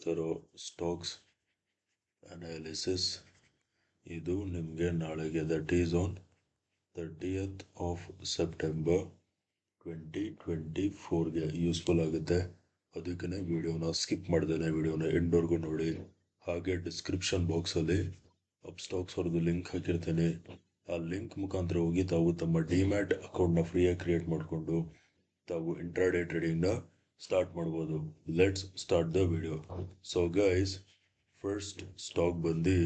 ಮಾಡ್ತಾ ಇರೋ stocks analysis ಇದು ನಿಮಗೆ ನಾಳೆಗೆ that is on 30th of September 2024ಗೆ ಯೂಸ್ಫುಲ್ ಆಗುತ್ತೆ. ಅದಕ್ಕೇ ವಿಡಿಯೋನ ಸ್ಕಿಪ್ ಮಾಡ್ದೇನೆ ವಿಡಿಯೋನ ಎಂಡ್ವರೆಗೂ ನೋಡಿ. ಹಾಗೆ ಡಿಸ್ಕ್ರಿಪ್ಷನ್ ಬಾಕ್ಸಲ್ಲಿ ಅಪ್ಸ್ಟಾಕ್ಸ್ ಅವ್ರದ್ದು ಲಿಂಕ್ ಹಾಕಿರ್ತೀನಿ. ಆ ಲಿಂಕ್ ಮುಖಾಂತರ ಹೋಗಿ ತಾವು ತಮ್ಮ ಡಿಮ್ಯಾಟ್ ಅಕೌಂಟ್ನ ಫ್ರೀಯಾಗಿ ಕ್ರಿಯೇಟ್ ಮಾಡಿಕೊಂಡು ತಾವು ಇಂಟ್ರಾಡೇ ಟ್ರೇಡಿಂಗ್ನ ಸ್ಟಾರ್ಟ್ ಮಾಡ್ಬೋದು. Let's start the video. So guys, first stock ಬಂದು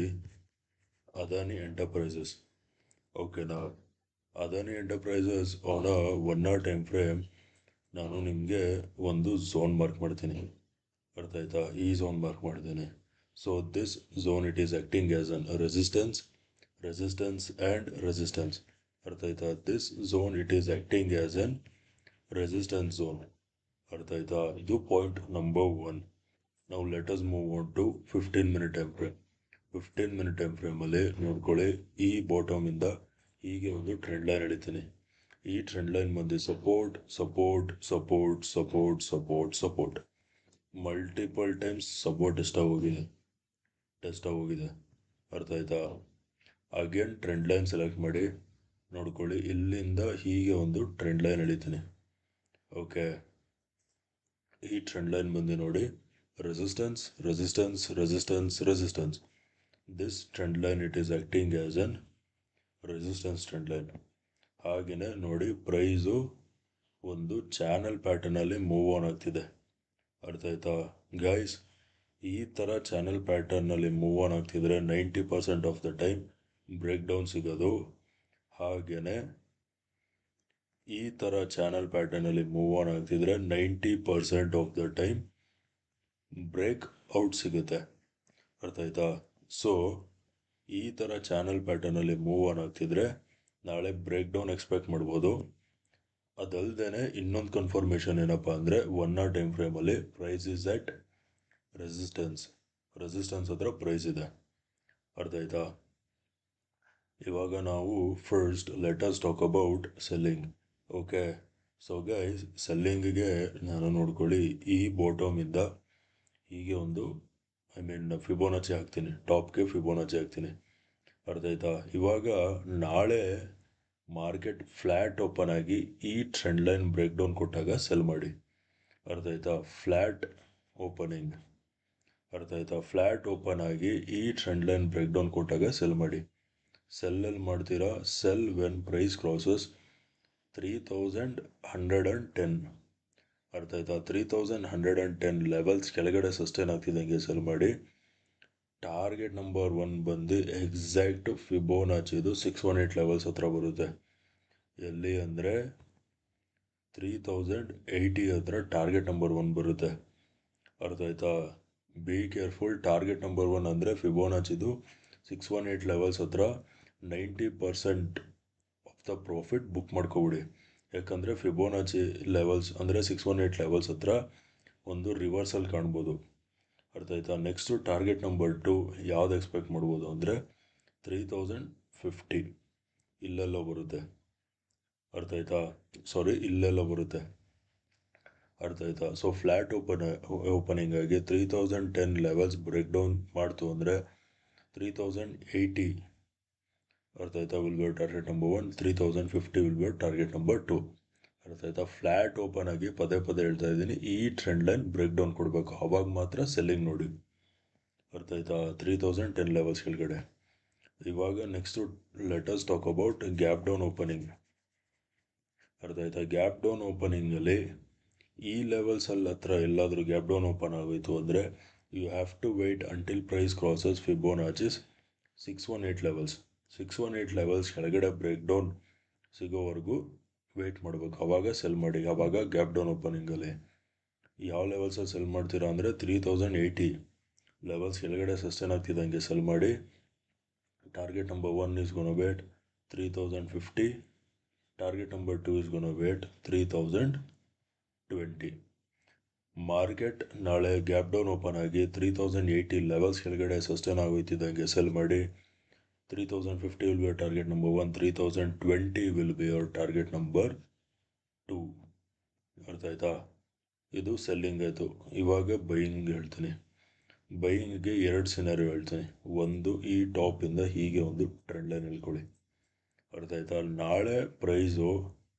ಅದಾನಿ ಎಂಟರ್ಪ್ರೈಸಸ್. ಓಕೆನಾ? Adani enterprises on a 1 hour time frame ನಾನು ನಿಮಗೆ ಒಂದು ಝೋನ್ ಮಾರ್ಕ್ ಮಾಡ್ತೀನಿ. ಅರ್ಥ ಆಯ್ತಾ? ಈ ಝೋನ್ ಮಾರ್ಕ್ ಮಾಡಿದ್ದೇನೆ. So this zone it is acting as an resistance and resistance. ಅರ್ಥ ಆಯ್ತಾ? This zone it is acting as an resistance zone. ಅರ್ಥ ಆಯ್ತಾ? ಇದು ಪಾಯಿಂಟ್ ನಂಬರ್ 1. ನಾವು let us move on to 15 minute time frame. 15 minute time ಫ್ರೇಮಲ್ಲಿ ನೋಡ್ಕೊಳ್ಳಿ, ಈ ಬಾಟಮಿಂದ ಹೀಗೆ ಒಂದು ಟ್ರೆಂಡ್ ಲೈನ್ ಎಳಿತೀನಿ. ಈ ಟ್ರೆಂಡ್ ಲೈನ್ ಬಂದು support multiple times support test ಹೋಗಿದೆ. ಅರ್ಥ ಆಯ್ತಾ? ಅಗೇನ್ ಟ್ರೆಂಡ್ ಲೈನ್ ಸೆಲೆಕ್ಟ್ ಮಾಡಿ ನೋಡ್ಕೊಳ್ಳಿ, ಇಲ್ಲಿಂದ ಹೀಗೆ ಒಂದು ಟ್ರೆಂಡ್ ಲೈನ್ ಎಳಿತೀನಿ. ಓಕೆ, ಈ ಟ್ರೆಂಡ್ ಲೈನ್ ಬಂದು ನೋಡಿ, resistance. This trend line it is acting as an resistance trend line. ಹಾಗೆಯೇ ನೋಡಿ, ಪ್ರೈಸು ಒಂದು ಚಾನಲ್ ಪ್ಯಾಟರ್ನಲ್ಲಿ ಮೂವ್ ಆನ್ ಆಗ್ತಿದೆ. ಅರ್ಥ ಆಯ್ತಾ ಗೈಸ್? ಈ ಥರ ಚಾನಲ್ ಪ್ಯಾಟರ್ನಲ್ಲಿ ಮೂವ್ ಆನ್ ಆಗ್ತಿದ್ರೆ 90% of the time break down ಸಿಗೋದು. ಹಾಗೆಯೇ ಈ ಥರ ಚಾನಲ್ ಪ್ಯಾಟರ್ನಲ್ಲಿ ಮೂವ್ ಆನ್ ಆಗ್ತಿದ್ರೆ 90% of the time break out ಸಿಗುತ್ತೆ. ಅರ್ಥ ಆಯ್ತಾ? ಸೊ ಈ ಥರ ಚಾನಲ್ ಪ್ಯಾಟರ್ನಲ್ಲಿ ಮೂವ್ ಆನ್ ಆಗ್ತಿದ್ರೆ ನಾಳೆ ಬ್ರೇಕ್ ಡೌನ್ ಎಕ್ಸ್ಪೆಕ್ಟ್ ಮಾಡ್ಬೋದು. ಅದಲ್ಲದೆ ಇನ್ನೊಂದು ಕನ್ಫರ್ಮೇಷನ್ ಏನಪ್ಪ ಅಂದರೆ 1 hour ಟೈಮ್ ಫ್ರೇಮಲ್ಲಿ ಪ್ರೈಸ್ ಇಸ್ ಅಟ್ ರೆಸಿಸ್ಟೆನ್ಸ್ ಹತ್ರ ಪ್ರೈಸ್ ಇದೆ. ಅರ್ಥ ಆಯ್ತಾ? ಇವಾಗ ನಾವು first let us talk about selling. Okay, so guys, ಸೆಲ್ಲಿಂಗಿಗೆ ನಾನು ನೋಡ್ಕೊಳ್ಳಿ, ಈ ಬಾಟಮಿಂದ ಹೀಗೆ ಒಂದು ಫಿಬೋನಚಿ ಹಾಕ್ತೀನಿ, ಟಾಪ್ಗೆ ಫಿಬೋನಚಿ ಹಾಕ್ತೀನಿ. ಅರ್ಥ ಆಯ್ತಾ? ಇವಾಗ ನಾಳೆ ಮಾರ್ಕೆಟ್ ಫ್ಲ್ಯಾಟ್ ಓಪನ್ ಆಗಿ ಈ ಟ್ರೆಂಡ್ ಲೈನ್ ಬ್ರೇಕ್ ಡೌನ್ ಕೊಟ್ಟಾಗ ಸೆಲ್ ಮಾಡಿ. ಅರ್ಥ ಆಯ್ತಾ? Flat opening. ಅರ್ಥ ಆಯ್ತಾ? ಫ್ಲ್ಯಾಟ್ ಓಪನ್ ಆಗಿ ಈ ಟ್ರೆಂಡ್ ಲೈನ್ ಬ್ರೇಕ್ ಡೌನ್ ಕೊಟ್ಟಾಗ ಸೆಲ್ ಮಾಡಿ. ಸೆಲ್ಲಲ್ಲಿ ಮಾಡ್ತೀರಾ, ಸೆಲ್ ವೆನ್ ಪ್ರೈಸ್ ಕ್ರಾಸಸ್ 3110. ಅರ್ಥ ಆಯ್ತಾ? 3110 ಲೆವೆಲ್ಸ್ ಕೆಳಗಡೆ ಸಸ್ಟೈನ್ ಆಗ್ತಿದ್ದಂಗೆ ಸೆಲ್ ಮಾಡಿ. ಟಾರ್ಗೆಟ್ ನಂಬರ್ 1 ಬಂದು ಎಕ್ಸಾಕ್ಟ್ ಫಿಬೋನಾಚಿದು 618 ಲೆವೆಲ್ಸ್ ಹತ್ರ ಬರುತ್ತೆ. ಎಲ್ಲಿ ಅಂದರೆ 3080 ಹತ್ರ ಟಾರ್ಗೆಟ್ ನಂಬರ್ 1 ಬರುತ್ತೆ. ಅರ್ಥ ಆಯ್ತಾ? Be careful. ಟಾರ್ಗೆಟ್ ನಂಬರ್ 1 ಅಂದರೆ ಫಿಬೋನಾಚಿದು 618 ಲೆವೆಲ್ಸ್ ಹತ್ರ 90% ಆಫ್ ದ ಪ್ರಾಫಿಟ್ ಬುಕ್ ಮಾಡ್ಕೊಬಿಡಿ. ಯಾಕಂದರೆ ಫಿಬೋನಾಚಿ ಲೆವೆಲ್ಸ್ ಅಂದರೆ 618 ಲೆವೆಲ್ಸ್ ಹತ್ರ ಒಂದು ರಿವರ್ಸಲ್ ಕಾಣ್ಬೋದು. ಅರ್ಥ ಆಯ್ತಾ? ನೆಕ್ಸ್ಟು ಟಾರ್ಗೆಟ್ ನಂಬರ್ 2 ಯಾವ್ದು ಎಕ್ಸ್ಪೆಕ್ಟ್ ಮಾಡ್ಬೋದು ಅಂದರೆ 3050 ಇಲ್ಲೆಲ್ಲೋ ಬರುತ್ತೆ. ಅರ್ಥ ಆಯ್ತಾ? ಇಲ್ಲೆಲ್ಲೋ ಬರುತ್ತೆ. ಅರ್ಥ ಆಯ್ತಾ? ಸೊ ಫ್ಲ್ಯಾಟ್ ಓಪನಿಂಗ್ ಆಗಿ 3010 ಲೆವೆಲ್ಸ್ ಬ್ರೇಕ್ ಡೌನ್ ಮಾಡ್ತು ಅಂದರೆ 3080. ಅರ್ಥ ಆಯ್ತಾ? Will be target number 1. 3050 will be target number 2. ಅರ್ಥ ಆಯ್ತಾ? ಫ್ಲ್ಯಾಟ್ ಓಪನ್ ಆಗಿ ಪದೇ ಹೇಳ್ತಾ ಇದ್ದೀನಿ, ಈ ಟ್ರೆಂಡ್ ಲೈನ್ ಬ್ರೇಕ್ ಡೌನ್ ಕೊಡಬೇಕು, ಅವಾಗ ಮಾತ್ರ ಸೆಲ್ಲಿಂಗ್ ನೋಡಿ. ಅರ್ಥ ಆಯ್ತಾ? 3010 ಲೆವೆಲ್ಸ್ ಕೆಳಗಡೆ. ಇವಾಗ next let us talk about gap down opening. ಅರ್ಥ ಆಯ್ತಾ? ಗ್ಯಾಪ್ ಡೌನ್ ಓಪನಿಂಗಲ್ಲಿ ಈ ಲೆವೆಲ್ಸಲ್ಲಿ ಹತ್ರ ಎಲ್ಲಾದರೂ ಗ್ಯಾಪ್ ಡೌನ್ ಓಪನ್ ಆಗೋಯಿತು ಅಂದರೆ you have to wait until price crosses Fibonacci's 618 levels. 618 levels ಕೆಳಗಡೆ ಬ್ರೇಕ್ ಡೌನ್ ಸಿಗೋವರೆಗೂ ವೆಯ್ಟ್ ಮಾಡಬೇಕು, ಆವಾಗ ಸೆಲ್ ಮಾಡಿ. ಆವಾಗ ಗ್ಯಾಪ್ ಡೌನ್ ಓಪನಿಂಗಲ್ಲಿ ಯಾವ ಲೆವೆಲ್ಸಲ್ಲಿ ಸೆಲ್ ಮಾಡ್ತೀರಾ ಅಂದರೆ 3080 ಲೆವೆಲ್ಸ್ ಕೆಳಗಡೆ ಸಸ್ಟೈನ್ ಆಗ್ತಿದ್ದಂಗೆ ಸೆಲ್ ಮಾಡಿ. Target number 1 is gonna wait 3050. Target number 2 is gonna wait 3020. Market ನಾಳೆ ಗ್ಯಾಪ್ ಡೌನ್ ಓಪನ್ ಆಗಿ 3080 ಲೆವೆಲ್ಸ್ ಕೆಳಗಡೆ ಸಸ್ಟೈನ್ ಆಗೋಯ್ತಿದ್ದಂಗೆ ಸೆಲ್ ಮಾಡಿ. 3050 will be your target number 1. 3020 will be your target number 2. ಅರ್ಥ ಆಯ್ತಾ? ಇದು ಸೆಲ್ಲಿಂಗ್ ಆಯಿತು. ಇವಾಗ ಬೈಯಿಂಗ್ ಹೇಳ್ತೀನಿ. ಬೈಯಿಂಗ್ಗೆ 2 ಸಿನಾರಿಯೋ ಹೇಳ್ತೀನಿ. ಒಂದು, ಈ ಟಾಪಿಂದ ಹೀಗೆ ಒಂದು ಟ್ರೆಂಡ್ ಲೈನ್ ಹೇಳ್ಕೊಳ್ಳಿ, ಅರ್ಥ ಆಯ್ತಾ. ನಾಳೆ ಪ್ರೈಸು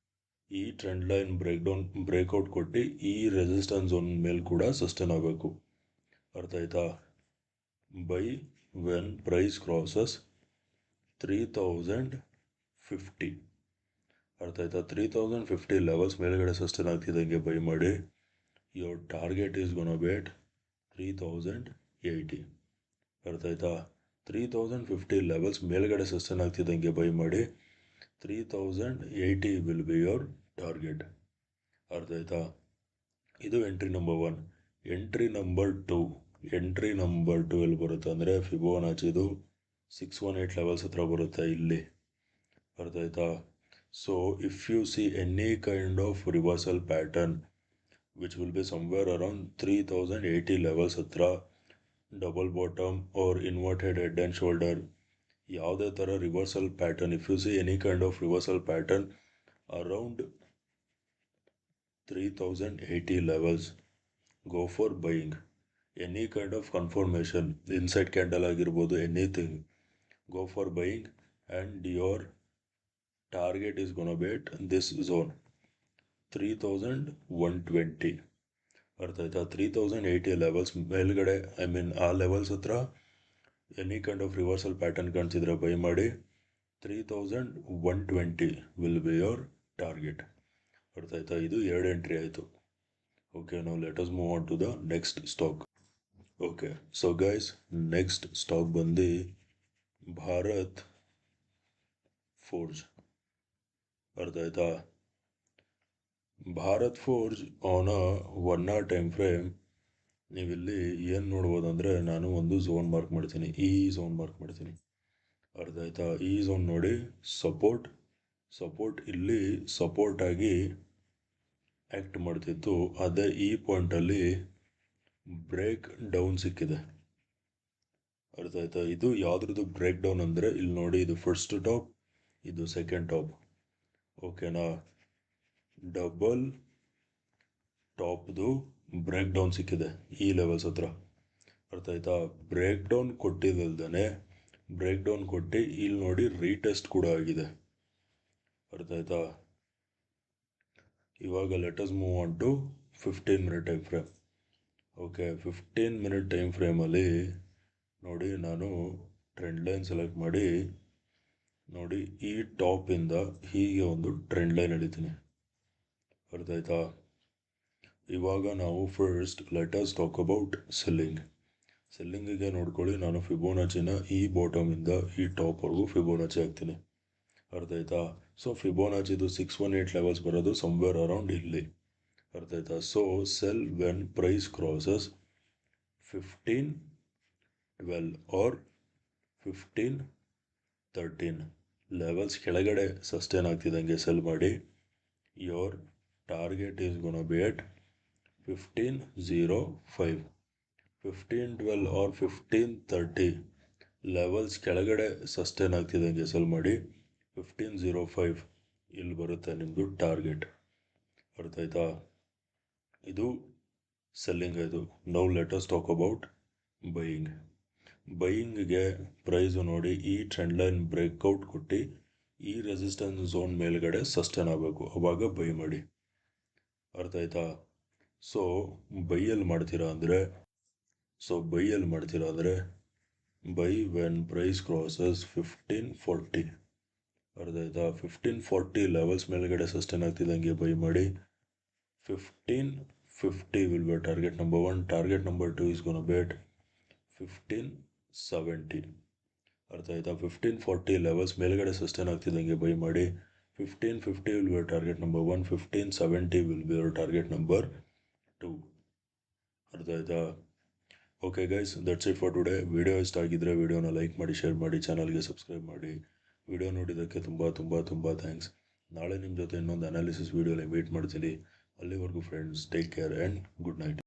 ಈ ಟ್ರೆಂಡ್ ಲೈನ್ ಬ್ರೇಕ್ಔಟ್ ಕೊಟ್ಟು ಈ ರೆಸಿಸ್ಟೆನ್ಸ್ ಝೋನ್ ಮೇಲೆ ಕೂಡ ಸಸ್ಟೈನ್ ಆಗಬೇಕು, ಅರ್ಥ ಆಯ್ತಾ. ಬೈ ವೆನ್ ಪ್ರೈಸ್ ಕ್ರಾಸಸ್ 3050, ಅರ್ಥ ಆಯ್ತಾ. 3050 ಲೆವೆಲ್ಸ್ ಮೇಲ್ಗಡೆ ಸಸ್ಟೈನ್ ಆಗ್ತಿದ್ದಂಗೆ ಬೈ ಮಾಡಿ. Your target is gonna bait 3080, ಅರ್ಥ ಆಯ್ತಾ. 3050 ಲೆವೆಲ್ಸ್ ಮೇಲ್ಗಡೆ ಸಸ್ಟೈನ್ ಆಗ್ತಿದ್ದಂಗೆ ಬೈ ಮಾಡಿ. 3080 ವಿಲ್ ಬಿ ಯೋರ್ ಟಾರ್ಗೆಟ್, ಅರ್ಥ ಆಯ್ತಾ. ಇದು ಎಂಟ್ರಿ ನಂಬರ್ 1. ಎಂಟ್ರಿ ನಂಬರ್ 2 ಎಲ್ಲಿ ಬರುತ್ತೆ ಅಂದರೆ ಫಿಬೋನಾಚಿದು 618 ಲೆವೆಲ್ಸ್ ಹತ್ರ ಬರುತ್ತೆ ಇಲ್ಲಿ, ಅರ್ಥ ಆಯ್ತಾ. So if you see any kind of reversal pattern which will be somewhere around 3080 levels ಹತ್ರ, double bottom or inverted head and shoulder, ಯಾವುದೇ ಥರ reversal pattern, if you see any kind of reversal pattern around 3080 levels, go for buying. Any kind of confirmation, inside candle ಆಗಿರ್ಬೋದು, anything, go for buying and your target is gonna be at this zone 3120, ಅರ್ಥ ಆಯ್ತಾ. 3080 levels ಮೇಲ್ಗಡೆ, ಆ levels ಹತ್ರ any kind of reversal pattern ಕಾಣಿಸಿದ್ರೆ buy ಮಾಡಿ. 3120 will be your target, ಅರ್ಥ ಆಯ್ತಾ. ಇದು 2 ಎಂಟ್ರಿ ಆಯಿತು. ಓಕೆ, ನಾವು let us move on to the next stock. Okay, so guys, next stock ಬಂದು ಭಾರತ್ ಫೋರ್ಜ್, ಅರ್ಥ ಆಯ್ತಾ. Bharat Forge on a 1 hour time frame ನೀವಿಲ್ಲಿ ಏನು ನೋಡ್ಬೋದು ಅಂದರೆ, ನಾನು ಒಂದು ಝೋನ್ ಮಾರ್ಕ್ ಮಾಡ್ತೀನಿ, ಈ ಝೋನ್ ಮಾರ್ಕ್ ಮಾಡ್ತೀನಿ, ಅರ್ಥ ಆಯ್ತಾ. ಈ ಝೋನ್ ನೋಡಿ, ಸಪೋರ್ಟ್ ಇಲ್ಲಿ ಸಪೋರ್ಟ್ ಆಗಿ ಆ್ಯಕ್ಟ್ ಮಾಡ್ತಿತ್ತು. ಅದೇ ಈ ಪಾಯಿಂಟಲ್ಲಿ ಬ್ರೇಕ್ ಡೌನ್ ಸಿಕ್ಕಿದೆ, ಅರ್ಥ ಆಯ್ತಾ. ಇದು ಯಾವುದ್ರದ್ದು ಬ್ರೇಕ್ ಡೌನ್ ಅಂದರೆ, ಇಲ್ಲಿ ನೋಡಿ, ಇದು ಫಸ್ಟ್ ಟಾಪ್, ಇದು ಸೆಕೆಂಡ್ ಟಾಪ್, ಓಕೆನಾ. ಡಬಲ್ ಟಾಪ್ದು ಬ್ರೇಕ್ ಡೌನ್ ಸಿಕ್ಕಿದೆ ಈ ಲೆವೆಲ್ಸ್ ಹತ್ರ, ಅರ್ಥ ಆಯ್ತಾ. ಬ್ರೇಕ್ ಡೌನ್ ಕೊಟ್ಟಿದ್ದಲ್ದೇ ಬ್ರೇಕ್ ಡೌನ್ ಕೊಟ್ಟು ಇಲ್ಲಿ ನೋಡಿ ರೀಟೆಸ್ಟ್ ಕೂಡ ಆಗಿದೆ, ಅರ್ಥ ಆಯ್ತಾ. ಇವಾಗ let us move on to 15 minute time frame. Okay, 15 minute time ಫ್ರೇಮಲ್ಲಿ ನೋಡಿ, ನಾನು ಟ್ರೆಂಡ್ ಲೈನ್ ಸೆಲೆಕ್ಟ್ ಮಾಡಿ ನೋಡಿ, ಈ ಟಾಪಿಂದ ಹೀಗೆ ಒಂದು ಟ್ರೆಂಡ್ ಲೈನ್ ಎಳಿತೀನಿ, ಅರ್ಥ ಆಯ್ತಾ. ಇವಾಗ ನಾವು first let us talk about ಸೆಲ್ಲಿಂಗಿಗೆ ನೋಡ್ಕೊಳ್ಳಿ. ನಾನು ಫಿಬೋನಾಚಿನ ಈ ಬಾಟಮಿಂದ ಈ ಟಾಪ್ವರೆಗೂ ಫಿಬೋನಾಚಿ ಹಾಕ್ತೀನಿ, ಅರ್ಥ ಆಯ್ತಾ. ಸೊ ಫಿಬೋನಾಚಿದು 618 ಲೆವೆಲ್ಸ್ ಬರೋದು ಸಮ್ವೇರ್ ಅರೌಂಡ್ ಇಲ್ಲಿ, ಅರ್ಥ ಆಯ್ತಾ. So sell when price crosses 1512 or 1513 levels ಕೆಳಗಡೆ ಸಸ್ಟೈನ್ ಆಗ್ತಿದ್ದಂಗೆ ಸೆಲ್ ಮಾಡಿ. Your target is gonna be at 1505. 1512 or 1530 levels ಕೆಳಗಡೆ ಸಸ್ಟೈನ್ ಆಗ್ತಿದ್ದಂಗೆ ಸೆಲ್ ಮಾಡಿ. 1505 ಇಲ್ಲಿ ಬರುತ್ತೆ ನಿಮ್ಮದು ಟಾರ್ಗೆಟ್, ಅರ್ಥ ಆಯ್ತಾ. ಇದು ಸೆಲ್ಲಿಂಗ್ ಆಯಿತು. Now let us talk about ಬೈಯಿಂಗ್ಗೆ ಪ್ರೈಸು ನೋಡಿ, ಈ ಟ್ರೆಂಡ್ ಲೈನ್ ಬ್ರೇಕ್ಔಟ್ ಕೊಟ್ಟು ಈ ರೆಸಿಸ್ಟೆನ್ಸ್ ಝೋನ್ ಮೇಲ್ಗಡೆ ಸಸ್ಟೈನ್ ಆಗಬೇಕು, ಅವಾಗ ಬೈ ಮಾಡಿ, ಅರ್ಥ ಆಯ್ತಾ. ಸೊ ಬೈಯಲ್ಲಿ ಮಾಡ್ತೀರಾ ಅಂದರೆ ಬೈ ವೆನ್ ಪ್ರೈಸ್ ಕ್ರಾಸಸ್ 1540, ಅರ್ಥ ಆಯ್ತಾ. 1540 ಲೆವೆಲ್ಸ್ ಮೇಲ್ಗಡೆ ಸಸ್ಟೈನ್ ಆಗ್ತಿದ್ದಂಗೆ ಬೈ ಮಾಡಿ. 1550 will be target number 1. Target number 2 is gonna bait 1570, ಅರ್ಥ ಆಯ್ತಾ. 1540 ಲೆವೆಲ್ಸ್ ಮೇಲ್ಗಡೆ ಸಸ್ಟೈನ್ ಆಗ್ತಿದ್ದಂಗೆ ಬೈ ಮಾಡಿ. 1550 will be target number 1. 1570 will be our target number 2, ಅರ್ಥ ಆಯ್ತಾ. Okay guys, that's it for today. Video ಇಷ್ಟ ಆಗಿದ್ದರೆ ವಿಡಿಯೋನ ಲೈಕ್ ಮಾಡಿ, ಶೇರ್ ಮಾಡಿ, ಚಾನಲ್ಗೆ ಸಬ್ಸ್ಕ್ರೈಬ್ ಮಾಡಿ. ವಿಡಿಯೋ ನೋಡಿದ್ದಕ್ಕೆ ತುಂಬ ಥ್ಯಾಂಕ್ಸ್. ನಾಳೆ ನಿಮ್ಮ ಜೊತೆ ಇನ್ನೊಂದು ಅನಾಲಿಸಿಸ್ ವಿಡಿಯೋಲಿ ಮೀಟ್ ಮಾಡ್ತೀನಿ. ಅಲ್ಲಿವರೆಗೂ friends, take care and good night.